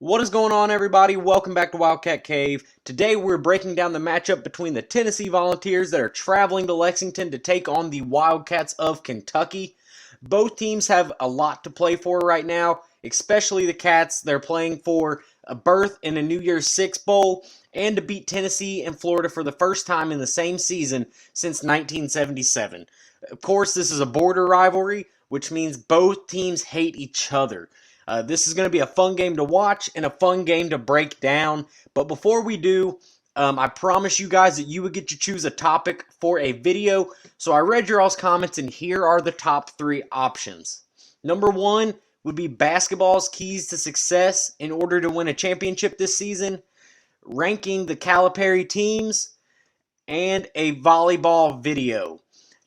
What is going on, everybody? Welcome back to Wildcat Cave. Today we're breaking down the matchup between the Tennessee Volunteers that are traveling to Lexington to take on the Wildcats of Kentucky. Both teams have a lot to play for right now, especially the Cats. They're playing for a berth in a New Year's Six Bowl and to beat Tennessee and Florida for the first time in the same season since 1977. Of course, this is a border rivalry, which means both teams hate each other. This is going to be a fun game to watch and a fun game to break down. But before we do, I promised you guys that you would get to choose a topic for a video. So I read your all's comments, and here are the top 3 options. Number 1 would be basketball's keys to success in order to win a championship this season, ranking the Calipari teams, and a volleyball video.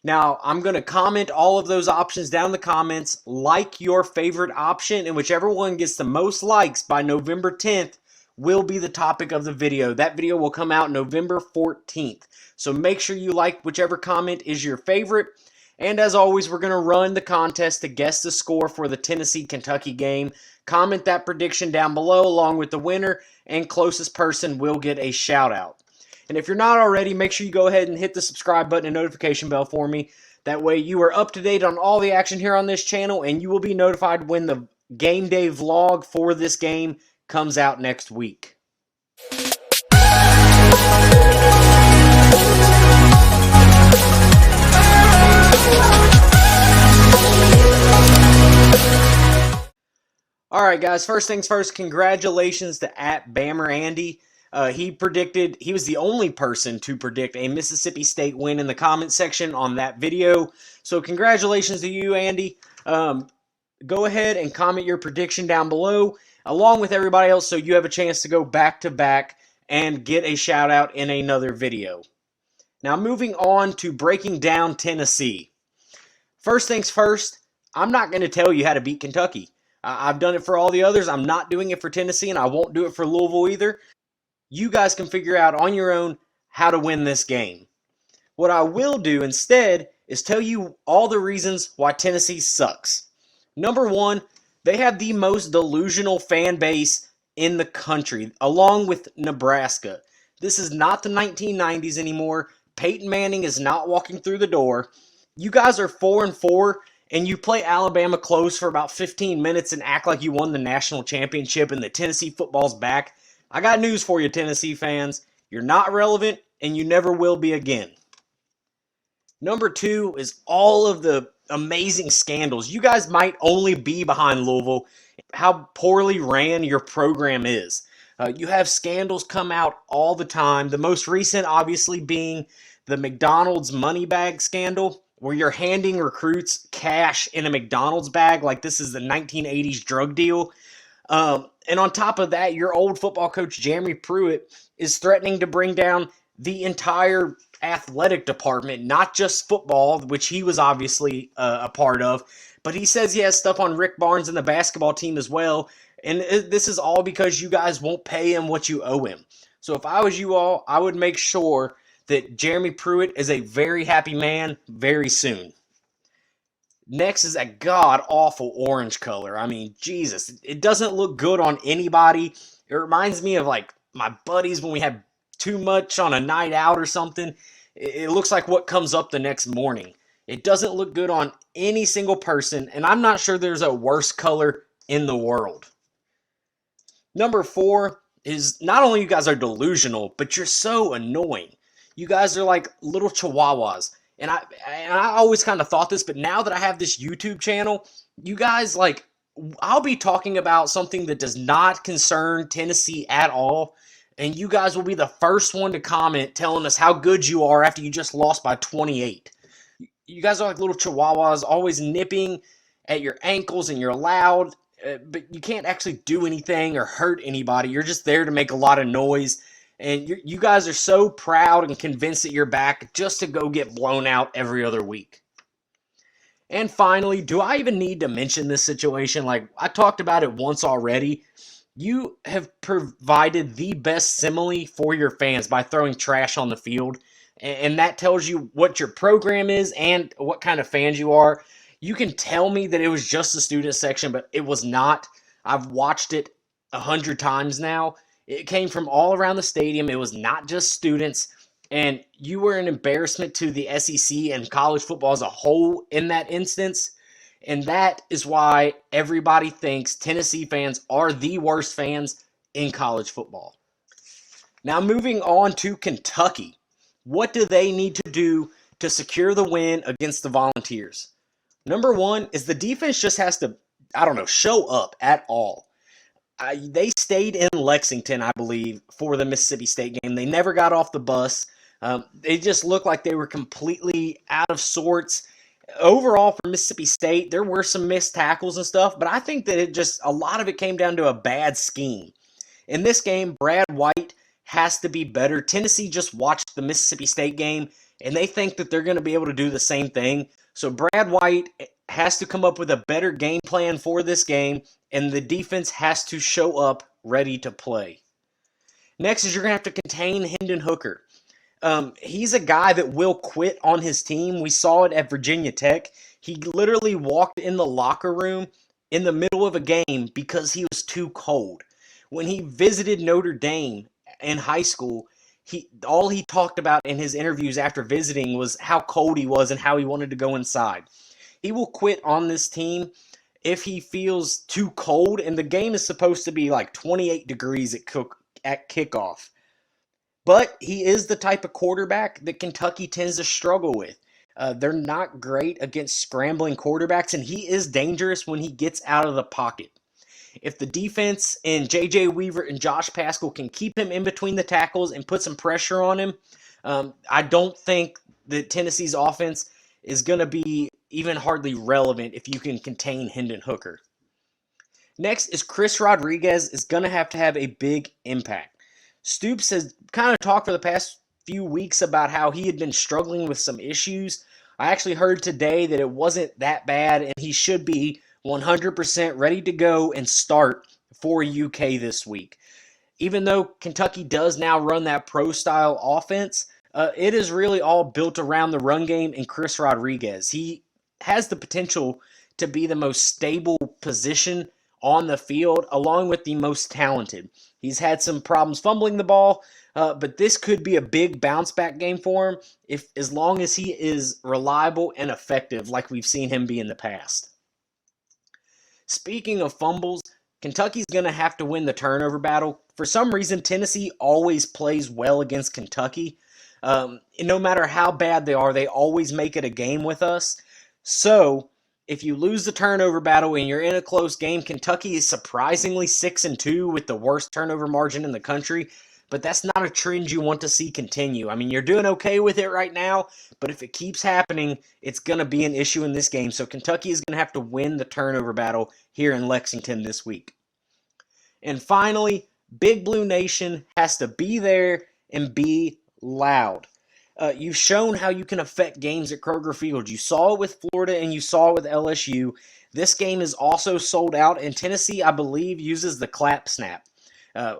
Now, I'm going to comment all of those options down in the comments. Like your favorite option, and whichever one gets the most likes by November 10th will be the topic of the video. That video will come out November 14th. So make sure you like whichever comment is your favorite. And as always, we're going to run the contest to guess the score for the Tennessee-Kentucky game. Comment that prediction down below along with the winner, and closest person will get a shout out. And if you're not already, make sure you go ahead and hit the subscribe button and notification bell for me. That way you are up to date on all the action here on this channel, and you will be notified when the game day vlog for this game comes out next week. Alright guys, first things first, congratulations to @BammerAndy. He was the only person to predict a Mississippi State win in the comment section on that video. So congratulations to you, Andy. Go ahead and comment your prediction down below along with everybody else so you have a chance to go back to back and get a shout out in another video. Now moving on to breaking down Tennessee. First things first, I'm not going to tell you how to beat Kentucky. I've done it for all the others. I'm not doing it for Tennessee, and I won't do it for Louisville either. You guys can figure out on your own how to win this game. What I will do instead is tell you all the reasons why Tennessee sucks. Number 1, they have the most delusional fan base in the country, along with Nebraska. This is not the 1990s anymore. Peyton Manning is not walking through the door. You guys are 4-4, and you play Alabama close for about 15 minutes and act like you won the national championship and the Tennessee football's back. I got news for you, Tennessee fans. You're not relevant, and you never will be again. Number 2 is all of the amazing scandals. You guys might only be behind Louisville how poorly ran your program is. You have scandals come out all the time. The most recent, obviously, being the McDonald's money bag scandal, where you're handing recruits cash in a McDonald's bag like this is the 1980s drug deal. And on top of that, your old football coach, Jeremy Pruitt, is threatening to bring down the entire athletic department, not just football, which he was obviously a part of, but he says he has stuff on Rick Barnes and the basketball team as well, and this is all because you guys won't pay him what you owe him. So if I was you all, I would make sure that Jeremy Pruitt is a very happy man very soon. Next is that god-awful orange color. I mean, Jesus, it doesn't look good on anybody. It reminds me of, like, my buddies when we had too much on a night out or something. It looks like what comes up the next morning. It doesn't look good on any single person, and I'm not sure there's a worse color in the world. Number 4 is not only you guys are delusional, but you're so annoying. You guys are like little chihuahuas. And I always kind of thought this, but now that I have this YouTube channel, you guys, like, I'll be talking about something that does not concern Tennessee at all, and you guys will be the first one to comment telling us how good you are after you just lost by 28. You guys are like little chihuahuas, always nipping at your ankles, and you're loud, but you can't actually do anything or hurt anybody. You're just there to make a lot of noise. And you guys are so proud and convinced that you're back just to go get blown out every other week. And finally, do I even need to mention this situation? Like, I talked about it once already. You have provided the best simile for your fans by throwing trash on the field. And that tells you what your program is and what kind of fans you are. You can tell me that it was just the student section, but it was not. I've watched it 100 times now. It came from all around the stadium. It was not just students. And you were an embarrassment to the SEC and college football as a whole in that instance. And that is why everybody thinks Tennessee fans are the worst fans in college football. Now, moving on to Kentucky. What do they need to do to secure the win against the Volunteers? Number one is the defense just has to, show up at all. They stayed in Lexington, I believe, for the Mississippi State game. They never got off the bus. They just looked like they were completely out of sorts. Overall, for Mississippi State, there were some missed tackles and stuff, but I think that a lot of it came down to a bad scheme. In this game, Brad White has to be better. Tennessee just watched the Mississippi State game, and they think that they're going to be able to do the same thing. So Brad White has to come up with a better game plan for this game, and the defense has to show up ready to play. Next is you're going to have to contain Hendon Hooker. He's a guy that will quit on his team. We saw it at Virginia Tech. He literally walked in the locker room in the middle of a game because he was too cold. When he visited Notre Dame in high school, all he talked about in his interviews after visiting was how cold he was and how he wanted to go inside. He will quit on this team if he feels too cold, and the game is supposed to be like 28 degrees at kickoff. But he is the type of quarterback that Kentucky tends to struggle with. They're not great against scrambling quarterbacks, and he is dangerous when he gets out of the pocket. If the defense and J.J. Weaver and Josh Paschal can keep him in between the tackles and put some pressure on him, I don't think that Tennessee's offense is going to be even hardly relevant if you can contain Hendon Hooker. Next is Chris Rodriguez is going to have a big impact. Stoops has kind of talked for the past few weeks about how he had been struggling with some issues. I actually heard today that it wasn't that bad, and he should be 100% ready to go and start for UK this week. Even though Kentucky does now run that pro-style offense, it is really all built around the run game and Chris Rodriguez. He has the potential to be the most stable position on the field, along with the most talented. He's had some problems fumbling the ball, but this could be a big bounce-back game for him as long as he is reliable and effective like we've seen him be in the past. Speaking of fumbles, Kentucky's going to have to win the turnover battle. For some reason, Tennessee always plays well against Kentucky. No matter how bad they are, they always make it a game with us. So, if you lose the turnover battle and you're in a close game, Kentucky is surprisingly 6-2 with the worst turnover margin in the country. But that's not a trend you want to see continue. I mean, you're doing okay with it right now, but if it keeps happening, it's going to be an issue in this game. So Kentucky is going to have to win the turnover battle here in Lexington this week. And finally, Big Blue Nation has to be there and be loud. You've shown how you can affect games at Kroger Field. You saw it with Florida and you saw it with LSU. This game is also sold out, and Tennessee, I believe, uses the clap snap.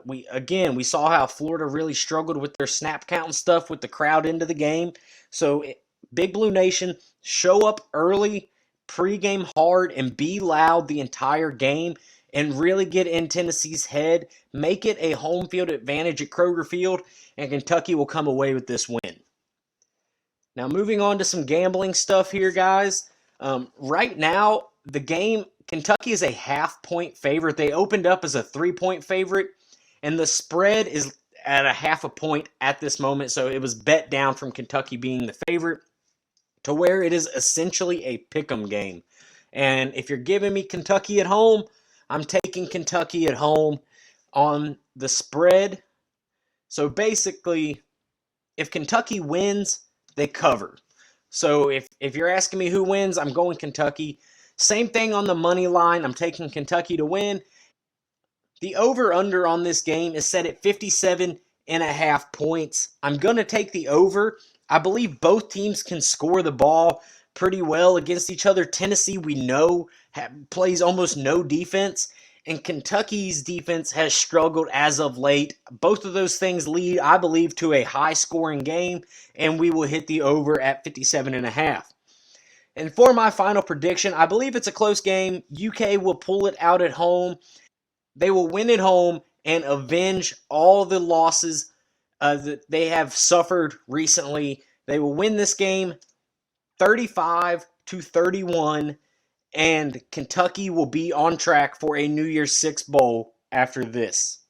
We saw how Florida really struggled with their snap count and stuff with the crowd into the game. So, Big Blue Nation, show up early, pregame hard, and be loud the entire game and really get in Tennessee's head. Make it a home field advantage at Kroger Field, and Kentucky will come away with this win. Now, moving on to some gambling stuff here, guys. Right now, the game, Kentucky is a half-point favorite. They opened up as a 3-point favorite, and the spread is at a half a point at this moment, so it was bet down from Kentucky being the favorite to where it is essentially a pick'em game. And if you're giving me Kentucky at home, I'm taking Kentucky at home on the spread. So basically, if Kentucky wins, they cover. So if you're asking me who wins, I'm going Kentucky. Same thing on the money line. I'm taking Kentucky to win. The over-under on this game is set at 57.5 points. I'm going to take the over. I believe both teams can score the ball pretty well against each other. Tennessee, we know, plays almost no defense, and Kentucky's defense has struggled as of late. Both of those things lead, I believe, to a high-scoring game, and we will hit the over at 57.5. And for my final prediction, I believe it's a close game. UK will pull it out at home. They will win at home and avenge all the losses that they have suffered recently. They will win this game 35-31, and Kentucky will be on track for a New Year's Six bowl after this.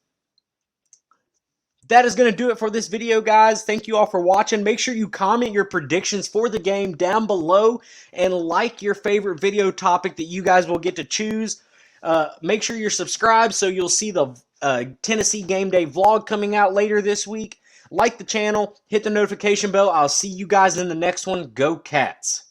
That is going to do it for this video, guys. Thank you all for watching. Make sure you comment your predictions for the game down below and like your favorite video topic that you guys will get to choose. Make sure you're subscribed so you'll see the Tennessee Game Day vlog coming out later this week. Like the channel, hit the notification bell. I'll see you guys in the next one. Go Cats!